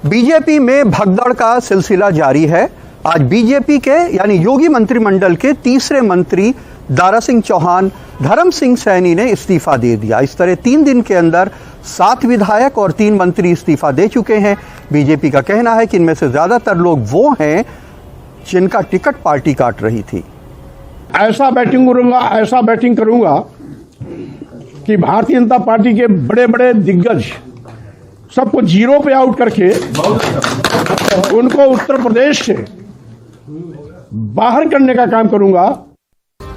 BJP में भगदड़ का सिलसिला जारी है। आज बीजेपी के यानी योगी मंत्रिमंडल के तीसरे मंत्री दारा सिंह चौहान, धर्म सिंह सैनी ने इस्तीफा दे दिया। इस तरह 3 दिन के अंदर 7 विधायक और 3 मंत्री इस्तीफा दे चुके हैं। बीजेपी का कहना है कि इनमें से ज्यादातर लोग वो हैं जिनका टिकट पार्टी काट रही थी। ऐसा बैटिंग करूंगा कि भारतीय जनता पार्टी के बड़े बड़े दिग्गज सबको जीरो पे आउट करके उनको उत्तर प्रदेश से बाहर करने का काम करूंगा।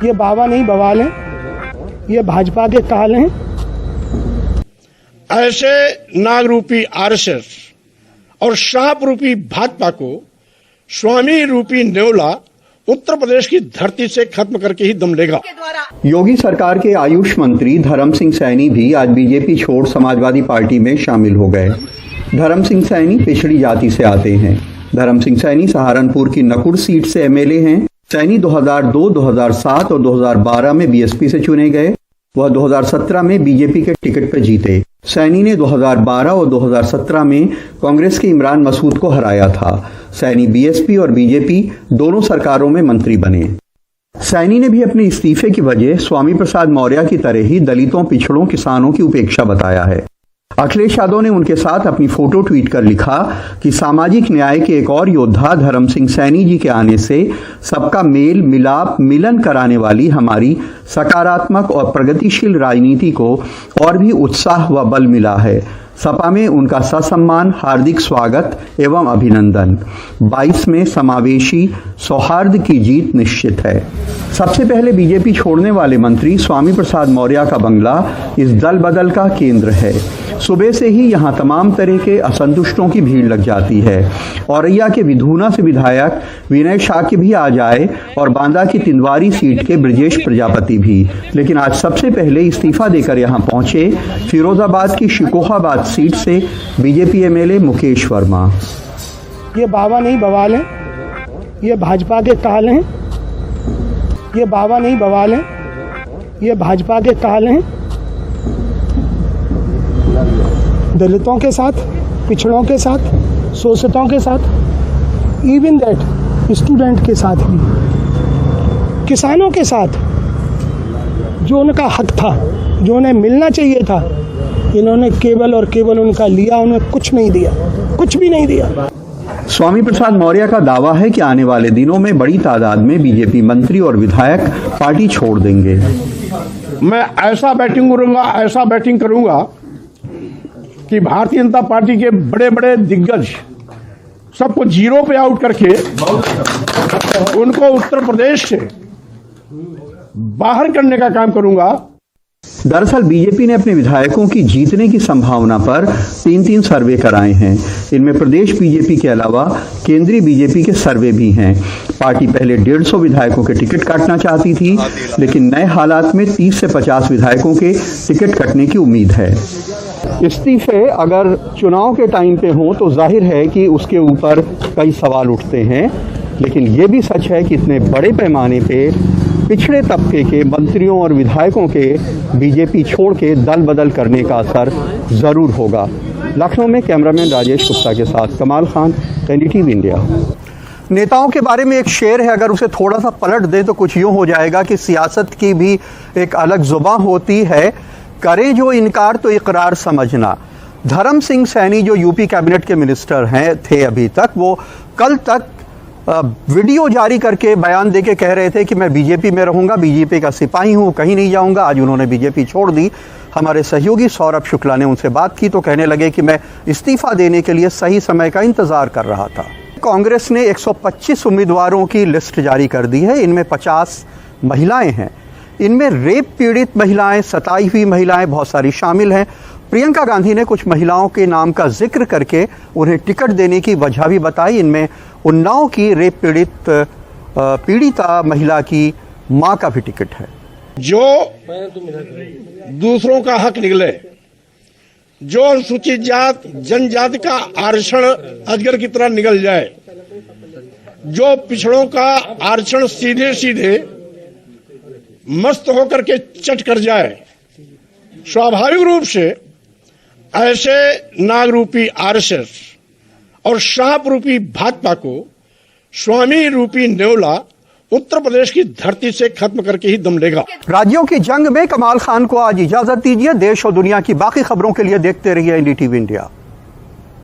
ये बाबा नहीं बवाल हैं, ये भाजपा के काल हैं। ऐसे नाग रूपी आरएसएस और सांप रूपी भाजपा को स्वामी रूपी नेवला उत्तर प्रदेश की धरती से खत्म करके ही दम लेगा। योगी सरकार के आयुष मंत्री धर्म सिंह सैनी भी आज बीजेपी छोड़ समाजवादी पार्टी में शामिल हो गए। धर्म सिंह सैनी पिछड़ी जाति से आते हैं। धर्म सिंह सैनी सहारनपुर की नकुड़ सीट से एमएलए हैं। सैनी 2002, 2007 और 2012 में बीएसपी से चुने गए। वह 2017 में बीजेपी के टिकट पर जीते। सैनी ने 2012 और 2017 में कांग्रेस के इमरान मसूद को हराया था। सैनी बीएसपी और बीजेपी दोनों सरकारों में मंत्री बने। सैनी ने भी अपने इस्तीफे की वजह स्वामी प्रसाद मौर्य की तरह ही दलितों, पिछड़ों, किसानों की उपेक्षा बताया है। अखिलेश यादव ने उनके साथ अपनी फोटो ट्वीट कर लिखा कि सामाजिक न्याय के एक और योद्धा धर्म सिंह सैनी जी के आने से सबका मेल मिलाप मिलन कराने वाली हमारी सकारात्मक और प्रगतिशील राजनीति को और भी उत्साह व बल मिला है। सपा में उनका ससम्मान हार्दिक स्वागत एवं अभिनंदन। 22 में समावेशी सौहार्द की जीत निश्चित है। सबसे पहले बीजेपी छोड़ने वाले मंत्री स्वामी प्रसाद मौर्य का बंगला इस दल बदल का केंद्र है। सुबह से ही यहां तमाम तरह के असंतुष्टों की भीड़ लग जाती है। औरैया के विधूना से विधायक विनय शाक्य भी आ जाए और बांदा की तिंदवारी सीट के ब्रजेश प्रजापति भी, लेकिन आज सबसे पहले इस्तीफा देकर यहां पहुंचे फिरोजाबाद की शिकोहाबाद सीट से बीजेपी एमएलए मुकेश वर्मा। ये बाबा नहीं बवाल हैं, ये भाजपा के काल हैं। ये बाबा नहीं बवाल हैं, ये भाजपा के काल हैं। दलितों के साथ, पिछड़ों के साथ, शोषितों के साथ, इवन दैट स्टूडेंट के साथ भी, किसानों के साथ, जो उनका हक था, जो उन्हें मिलना चाहिए था, इन्होंने केवल और केवल उनका लिया, उन्हें कुछ नहीं दिया, कुछ भी नहीं दिया। स्वामी प्रसाद मौर्य का दावा है कि आने वाले दिनों में बड़ी तादाद में बीजेपी मंत्री और विधायक पार्टी छोड़ देंगे। मैं ऐसा बैटिंग करूंगा कि भारतीय जनता पार्टी के बड़े बड़े दिग्गज सबको जीरो पे आउट करके उनको उत्तर प्रदेश से बाहर करने का काम करूंगा। दरअसल बीजेपी ने अपने विधायकों की जीतने की संभावना पर 3 सर्वे कराए हैं। इनमें प्रदेश बीजेपी के अलावा केंद्रीय बीजेपी के सर्वे भी हैं। पार्टी पहले 150 विधायकों के टिकट काटना चाहती थी, लेकिन नए हालात में 30 से 50 विधायकों के टिकट कटने की उम्मीद है। इस्तीफे अगर चुनाव के टाइम पे हों तो जाहिर है कि उसके ऊपर कई सवाल उठते हैं, लेकिन ये भी सच है कि इतने बड़े पैमाने पे पिछड़े तबके के मंत्रियों और विधायकों के बीजेपी छोड़ के दल बदल करने का असर जरूर होगा। लखनऊ में कैमरामैन राजेश गुप्ता के साथ कमाल खान, एनडीटीवी इंडिया। नेताओं के बारे में एक शेर है, अगर उसे थोड़ा सा पलट दें तो कुछ यूं हो जाएगा कि सियासत की भी एक अलग जुबान होती है। करें जो इनकार तो इकरार समझना। धर्म सिंह सैनी जो यूपी कैबिनेट के मिनिस्टर थे अभी तक, वो कल तक वीडियो जारी करके बयान देके कह रहे थे कि मैं बीजेपी में रहूंगा, बीजेपी का सिपाही हूं, कहीं नहीं जाऊंगा। आज उन्होंने बीजेपी छोड़ दी। हमारे सहयोगी सौरभ शुक्ला ने उनसे बात की तो कहने लगे कि मैं इस्तीफा देने के लिए सही समय का इंतजार कर रहा था। कांग्रेस ने 125 उम्मीदवारों की लिस्ट जारी कर दी है। इनमें 50 महिलाएं हैं। इनमें रेप पीड़ित महिलाएं, सताई हुई महिलाएं बहुत सारी शामिल हैं। प्रियंका गांधी ने कुछ महिलाओं के नाम का जिक्र करके उन्हें टिकट देने की वजह भी बताई। इनमें उन्नाव की रेप पीड़िता महिला की मां का भी टिकट है। जो दूसरों का हक निगले, जो अनुसूचित जात जनजाति का आरक्षण अजगर की तरह निगल जाए, जो पिछड़ों का आरक्षण सीधे सीधे मस्त होकर के चट कर जाए, स्वाभाविक रूप से ऐसे नाग रूपी आरएसएस और शाप रूपी भाजपा को स्वामी रूपी नेवला उत्तर प्रदेश की धरती से खत्म करके ही दम लेगा। राज्यों की जंग में कमाल खान को आज इजाजत दीजिए। देश और दुनिया की बाकी खबरों के लिए देखते रहिए NDTV इंडिया।